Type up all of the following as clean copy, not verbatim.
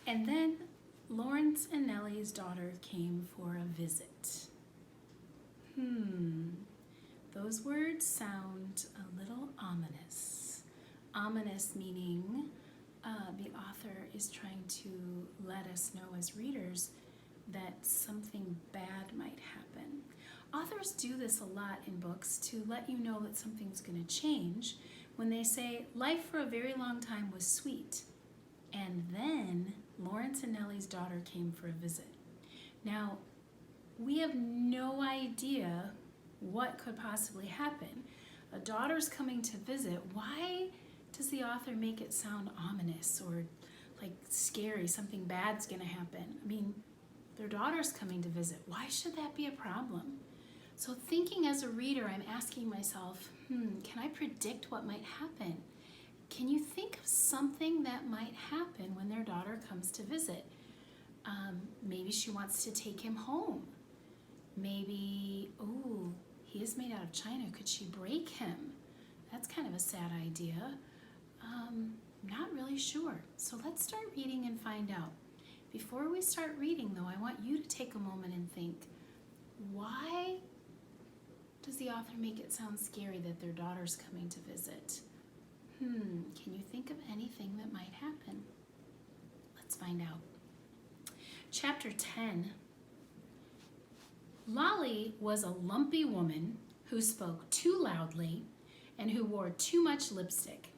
And then Lawrence and Nellie's daughter came for a visit. Those words sound a little ominous. Ominous meaning the author is trying to let us know as readers that something bad might happen. Authors do this a lot in books to let you know that something's going to change when they say, life for a very long time was sweet. And then Lawrence and Nellie's daughter came for a visit. Now, we have no idea what could possibly happen. A daughter's coming to visit. Why does the author make it sound ominous or like scary? Something bad's going to happen. I mean, their daughter's coming to visit. Why should that be a problem? So thinking as a reader, I'm asking myself, can I predict what might happen? Can you think of something that might happen when their daughter comes to visit? Maybe she wants to take him home. Maybe, he is made out of china. Could she break him? That's kind of a sad idea. Not really sure. So let's start reading and find out. Before we start reading, though, I want you to take a moment and think, why does the author make it sound scary that their daughter's coming to visit? Can you think of anything that might happen? Let's find out. Chapter 10. Lolly was a lumpy woman who spoke too loudly and who wore too much lipstick.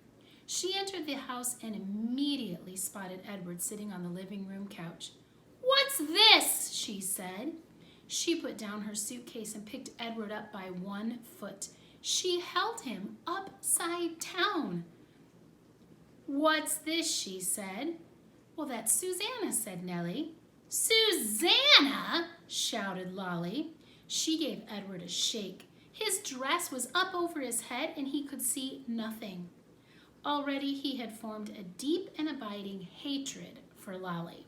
She entered the house and immediately spotted Edward sitting on the living room couch. "What's this?" she said. She put down her suitcase and picked Edward up by one foot. She held him upside down. "What's this?" she said. "Well, that's Susanna," said Nellie. "Susanna!" shouted Lolly. She gave Edward a shake. His dress was up over his head and he could see nothing. Already he had formed a deep and abiding hatred for Lolly.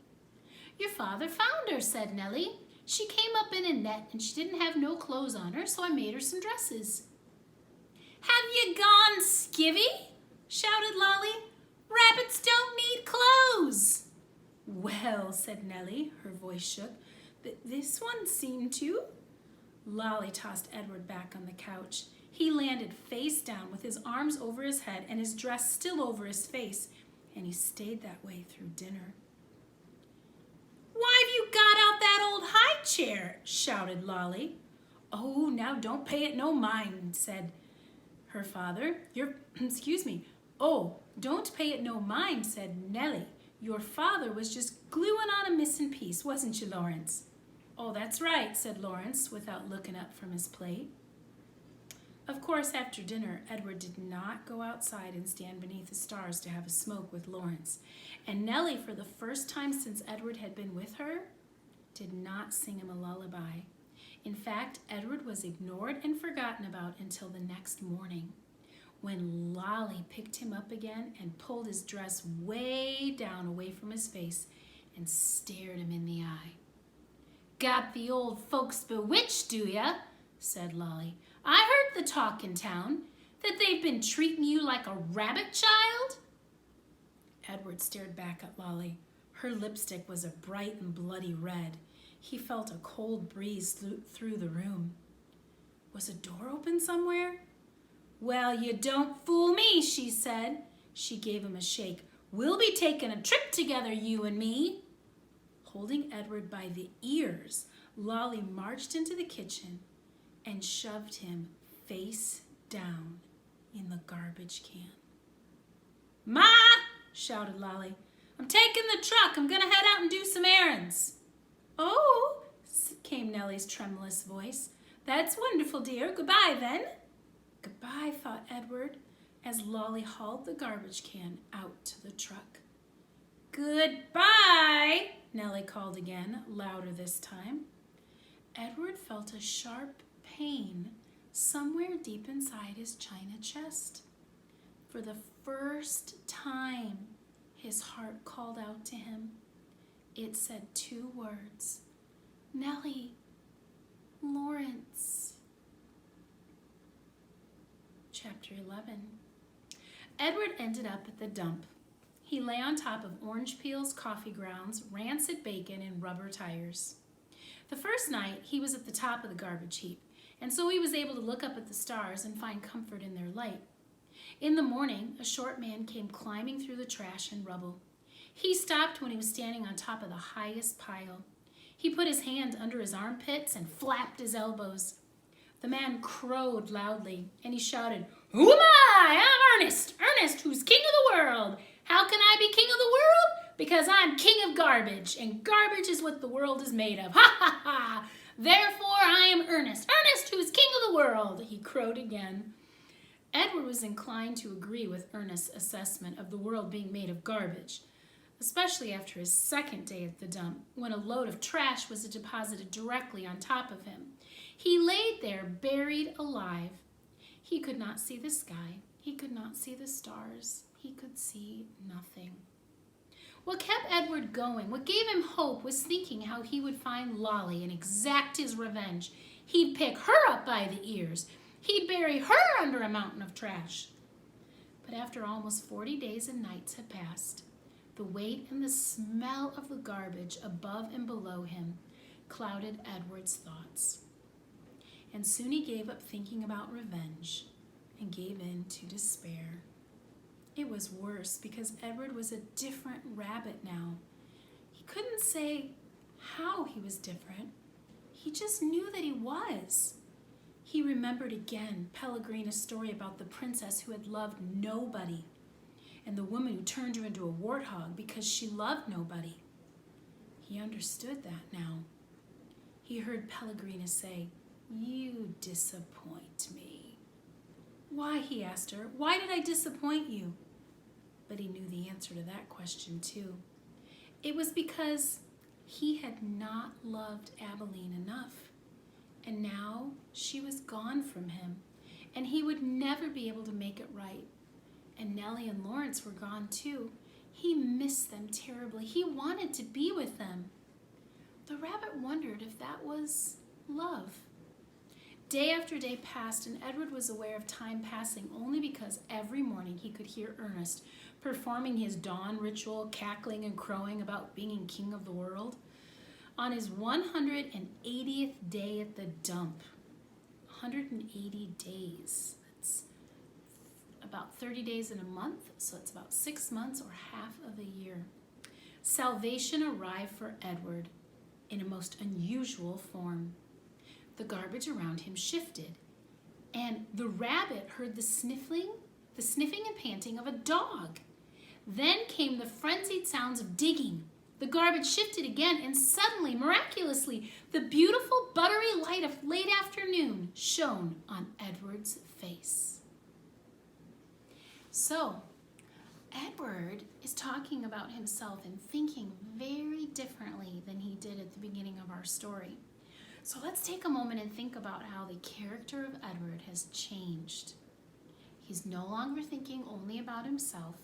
"Your father found her," said Nellie. "She came up in a net and she didn't have no clothes on her, so I made her some dresses." "Have you gone skivvy?" shouted Lolly. "Rabbits don't need clothes." "Well," said Nellie, her voice shook, "but this one seemed to." Lolly tossed Edward back on the couch. He landed face down with his arms over his head and his dress still over his face, and he stayed that way through dinner. "Why've you got out that old high chair?" shouted Lolly. "Oh, now don't pay it no mind," said her father. Don't pay it no mind," said Nellie. "Your father was just gluing on a missing piece, wasn't you, Lawrence?" "Oh, that's right," said Lawrence, without looking up from his plate. Of course, after dinner, Edward did not go outside and stand beneath the stars to have a smoke with Lawrence. And Nellie, for the first time since Edward had been with her, did not sing him a lullaby. In fact, Edward was ignored and forgotten about until the next morning, when Lolly picked him up again and pulled his dress way down away from his face and stared him in the eye. "Got the old folks bewitched, do ya?" said Lolly. "I heard the talk in town, that they've been treating you like a rabbit child." Edward stared back at Lolly. Her lipstick was a bright and bloody red. He felt a cold breeze through the room. Was a door open somewhere? "Well, you don't fool me," she said. She gave him a shake. "We'll be taking a trip together, you and me." Holding Edward by the ears, Lolly marched into the kitchen and shoved him face down in the garbage can. "Ma!" shouted Lolly. "I'm taking the truck. I'm going to head out and do some errands." "Oh," came Nellie's tremulous voice. "That's wonderful, dear. Goodbye, then." "Goodbye," thought Edward, as Lolly hauled the garbage can out to the truck. "Goodbye," Nellie called again, louder this time. Edward felt a sharp pain somewhere deep inside his china chest. For the first time, his heart called out to him. It said two words: "Nellie, Lawrence." Chapter 11. Edward ended up at the dump. He lay on top of orange peels, coffee grounds, rancid bacon, and rubber tires. The first night, he was at the top of the garbage heap, and so he was able to look up at the stars and find comfort in their light. In the morning, a short man came climbing through the trash and rubble. He stopped when he was standing on top of the highest pile. He put his hand under his armpits and flapped his elbows. The man crowed loudly, and he shouted, "Who am I? I'm Ernest, Ernest, who's king of the world. How can I be king of the world? Because I'm king of garbage, and garbage is what the world is made of. Ha ha ha! Therefore I am Ernest, Ernest, who's king of the world," he crowed again. Edward was inclined to agree with Ernest's assessment of the world being made of garbage, especially after his second day at the dump, when a load of trash was deposited directly on top of him. He laid there, buried alive. He could not see the sky. He could not see the stars. He could see nothing. What kept Edward going, what gave him hope, was thinking how he would find Lolly and exact his revenge. He'd pick her up by the ears. He'd bury her under a mountain of trash. But after almost 40 days and nights had passed, the weight and the smell of the garbage above and below him clouded Edward's thoughts. And soon he gave up thinking about revenge and gave in to despair. It was worse because Edward was a different rabbit now. He couldn't say how he was different. He just knew that he was. He remembered again Pellegrina's story about the princess who had loved nobody, and the woman who turned her into a warthog because she loved nobody. He understood that now. He heard Pellegrina say, "You disappoint me." "Why?" he asked her. "Why did I disappoint you?" But he knew the answer to that question too. It was because he had not loved Abilene enough, and now she was gone from him, and he would never be able to make it right. And Nellie and Lawrence were gone too. He missed them terribly. He wanted to be with them. The rabbit wondered if that was love. Day after day passed, and Edward was aware of time passing only because every morning he could hear Ernest performing his dawn ritual, cackling and crowing about being king of the world. On his 180th day at the dump, 180 days, that's about 30 days in a month, so it's about 6 months or half of a year. Salvation arrived for Edward in a most unusual form. The garbage around him shifted, and the rabbit heard the sniffing and panting of a dog. Then came the frenzied sounds of digging. The garbage shifted again, and suddenly, miraculously, the beautiful buttery light of late afternoon shone on Edward's face. So, Edward is talking about himself and thinking very differently than he did at the beginning of our story. So let's take a moment and think about how the character of Edward has changed. He's no longer thinking only about himself.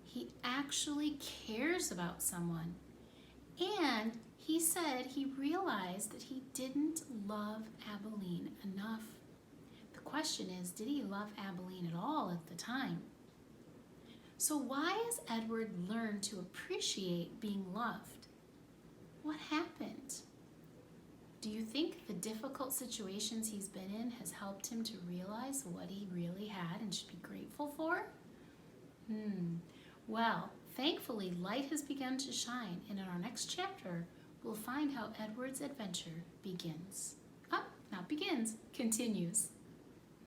He actually cares about someone. And he said he realized that he didn't love Abilene enough. The question is, did he love Abilene at all at the time? So why has Edward learned to appreciate being loved? What happened? Do you think the difficult situations he's been in has helped him to realize what he really had and should be grateful for? Well, thankfully, light has begun to shine, and in our next chapter, we'll find how Edward's adventure begins. Not begins, continues.